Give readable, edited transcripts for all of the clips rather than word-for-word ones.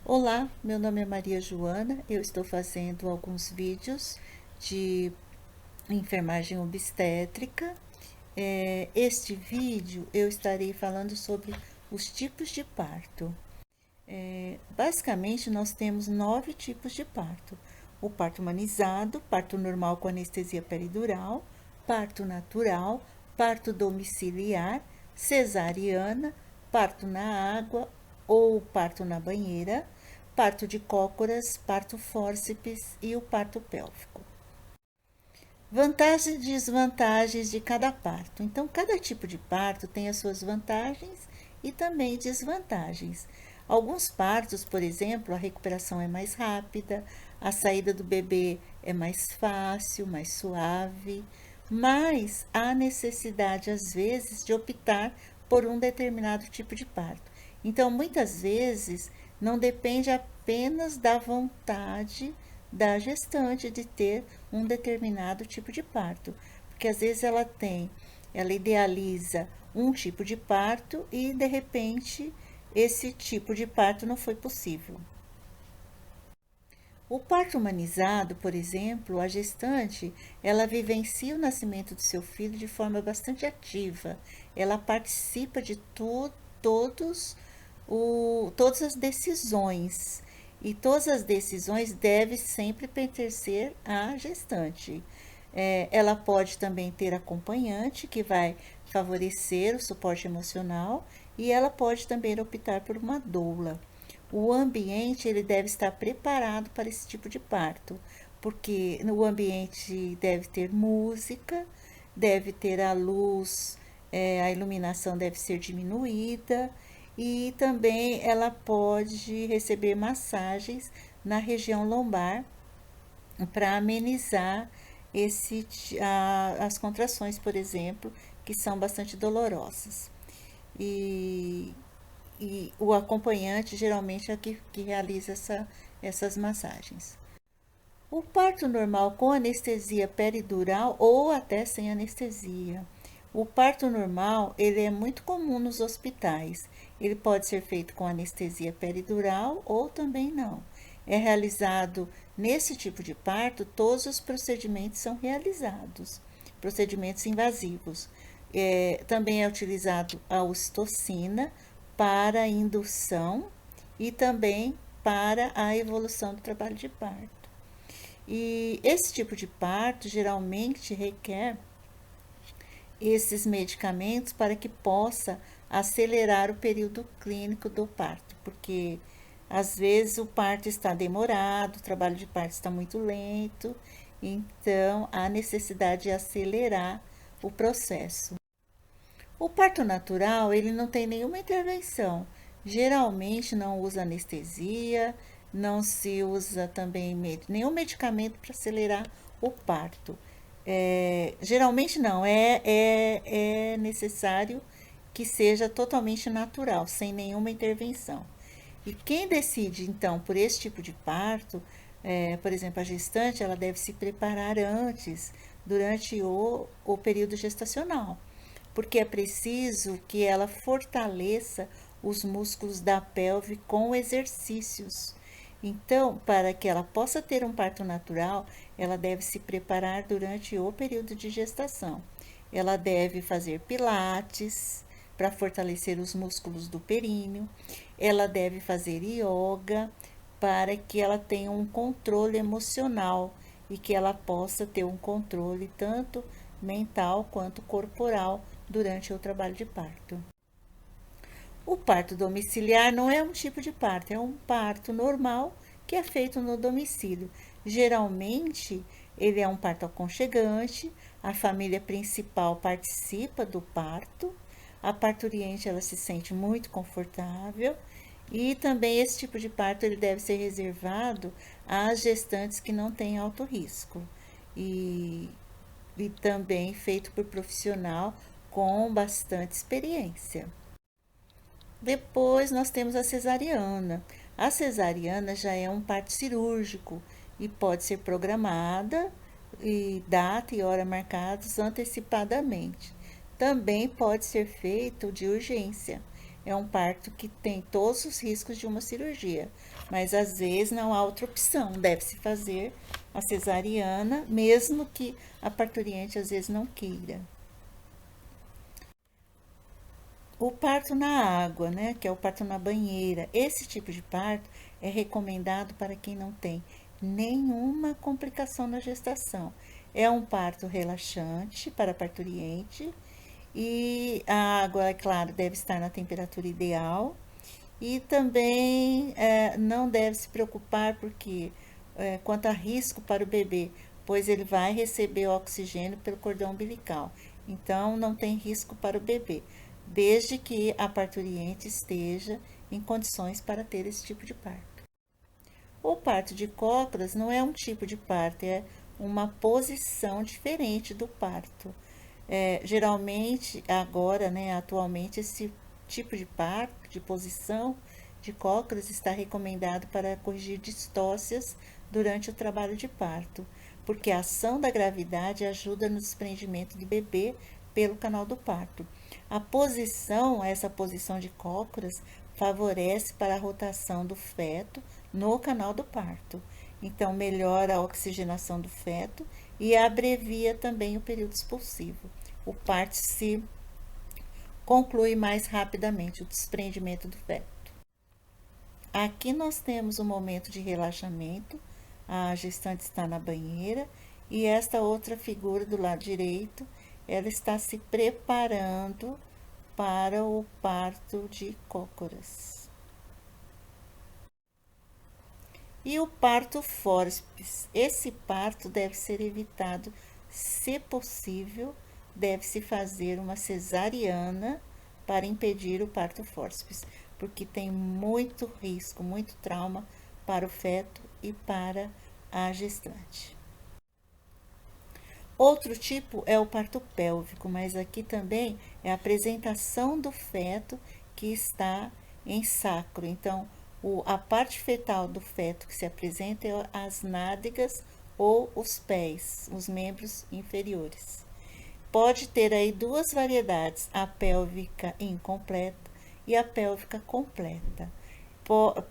Olá, meu nome é Maria Joana, eu estou fazendo alguns vídeos de enfermagem obstétrica. Este vídeo eu estarei falando sobre os tipos de parto. Basicamente, nós temos 9 tipos de parto: o parto humanizado, parto normal com anestesia peridural, parto natural, parto domiciliar, cesariana, parto na água ou parto na banheira, parto de cócoras, parto fórceps e o parto pélvico. Vantagens e desvantagens de cada parto. Então, cada tipo de parto tem as suas vantagens e também desvantagens. Alguns partos, por exemplo, a recuperação é mais rápida, a saída do bebê é mais fácil, mais suave, mas há necessidade, às vezes, de optar por um determinado tipo de parto. Então, muitas vezes, não depende apenas da vontade da gestante de ter um determinado tipo de parto, porque às vezes ela idealiza um tipo de parto e de repente esse tipo de parto não foi possível. O parto humanizado, por exemplo, a gestante, ela vivencia o nascimento do seu filho de forma bastante ativa. Ela participa de todas as decisões. E todas as decisões devem sempre pertencer à gestante. Ela pode também ter acompanhante, que vai favorecer o suporte emocional, e ela pode também optar por uma doula. O ambiente ele deve estar preparado para esse tipo de parto, porque no ambiente deve ter música, deve ter a luz, a iluminação deve ser diminuída e também ela pode receber massagens na região lombar para amenizar as contrações, por exemplo, que são bastante dolorosas. E e o acompanhante geralmente é que realiza essas massagens. O parto normal com anestesia peridural ou até sem anestesia. O parto normal ele é muito comum nos hospitais. Ele pode ser feito com anestesia peridural ou também não. É realizado nesse tipo de parto, todos os procedimentos são realizados, procedimentos invasivos. Também é utilizado a ocitocina para a indução e também para a evolução do trabalho de parto. E esse tipo de parto geralmente requer esses medicamentos para que possa acelerar o período clínico do parto, porque às vezes o parto está demorado, o trabalho de parto está muito lento, então há necessidade de acelerar o processo. O parto natural, ele não tem nenhuma intervenção. Geralmente não usa anestesia, não se usa também nenhum medicamento para acelerar o parto. Geralmente não, é necessário que seja totalmente natural, sem nenhuma intervenção. E quem decide, então, por esse tipo de parto, por exemplo, a gestante, ela deve se preparar antes, durante o período gestacional, porque é preciso que ela fortaleça os músculos da pelve com exercícios. Então, para que ela possa ter um parto natural, ela deve se preparar durante o período de gestação. Ela deve fazer pilates para fortalecer os músculos do períneo. Ela deve fazer yoga para que ela tenha um controle emocional e que ela possa ter um controle tanto mental quanto corporal durante o trabalho de parto. O parto domiciliar não é um tipo de parto, é um parto normal que é feito no domicílio. Geralmente, ele é um parto aconchegante, a família principal participa do parto, a parturiente ela se sente muito confortável e também esse tipo de parto ele deve ser reservado às gestantes que não têm alto risco e, e também feito por profissional com bastante experiência. Depois nós temos a cesariana. A cesariana já é um parto cirúrgico e pode ser programada e data e hora marcados antecipadamente. Também pode ser feito de urgência. é um parto que tem todos os riscos de uma cirurgia, mas às vezes não há outra opção, deve-se fazer a cesariana, mesmo que a parturiente às vezes não queira. O parto na água, né, que é o parto na banheira, esse tipo de parto é recomendado para quem não tem nenhuma complicação na gestação. É um parto relaxante para a parturiente e a água, é claro, deve estar na temperatura ideal e também não deve se preocupar porque quanto a risco para o bebê, pois ele vai receber oxigênio pelo cordão umbilical. Então não tem risco para o bebê, desde que a parturiente esteja em condições para ter esse tipo de parto. O parto de cócoras não é um tipo de parto, é uma posição diferente do parto. Geralmente, agora, né, atualmente, esse tipo de parto, de posição de cócoras, está recomendado para corrigir distócias durante o trabalho de parto, porque a ação da gravidade ajuda no desprendimento do bebê pelo canal do parto. A posição, essa posição de cócoras, favorece para a rotação do feto no canal do parto. Então, melhora a oxigenação do feto e abrevia também o período expulsivo. O parto se conclui mais rapidamente, o desprendimento do feto. Aqui nós temos um momento de relaxamento, a gestante está na banheira e esta outra figura do lado direito, ela está se preparando para o parto de cócoras. E o parto fórceps, esse parto deve ser evitado, se possível, deve-se fazer uma cesariana para impedir o parto fórceps, porque tem muito risco, muito trauma para o feto e para a gestante. Outro tipo é o parto pélvico, mas aqui também é a apresentação do feto que está em sacro. Então, a parte fetal do feto que se apresenta é as nádegas ou os pés, os membros inferiores. Pode ter aí duas variedades, a pélvica incompleta e a pélvica completa.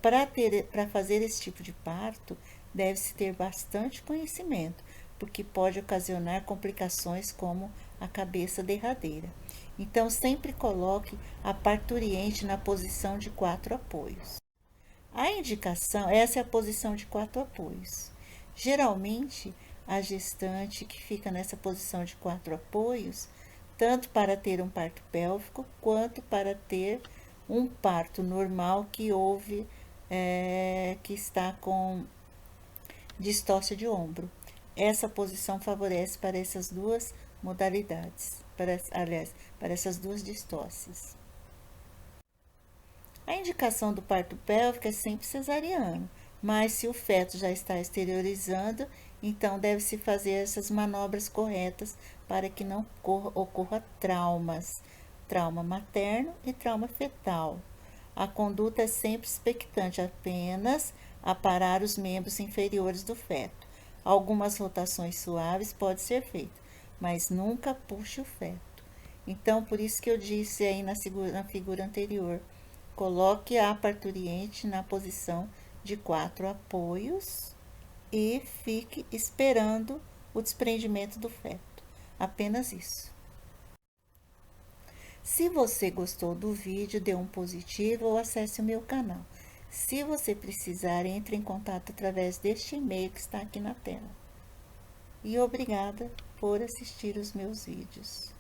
Para fazer esse tipo de parto, deve-se ter bastante conhecimento, porque pode ocasionar complicações como a cabeça derradeira. Então, sempre coloque a parturiente na posição de 4 apoios. A indicação, essa é a posição de 4 apoios. Geralmente, a gestante que fica nessa posição de 4 apoios, tanto para ter um parto pélvico, quanto para ter um parto normal que houve, que está com distócia de ombro. Essa posição favorece para essas duas modalidades, para essas duas distócias. A indicação do parto pélvico é sempre cesariano, mas se o feto já está exteriorizando, então deve-se fazer essas manobras corretas para que não ocorra traumas, trauma materno e trauma fetal. A conduta é sempre expectante, apenas aparar os membros inferiores do feto. Algumas rotações suaves podem ser feitas, mas nunca puxe o feto. Então, por isso que eu disse aí na figura anterior, coloque a parturiente na posição de 4 apoios e fique esperando o desprendimento do feto. Apenas isso. Se você gostou do vídeo, dê um positivo ou acesse o meu canal. Se você precisar, entre em contato através deste e-mail que está aqui na tela. E obrigada por assistir os meus vídeos.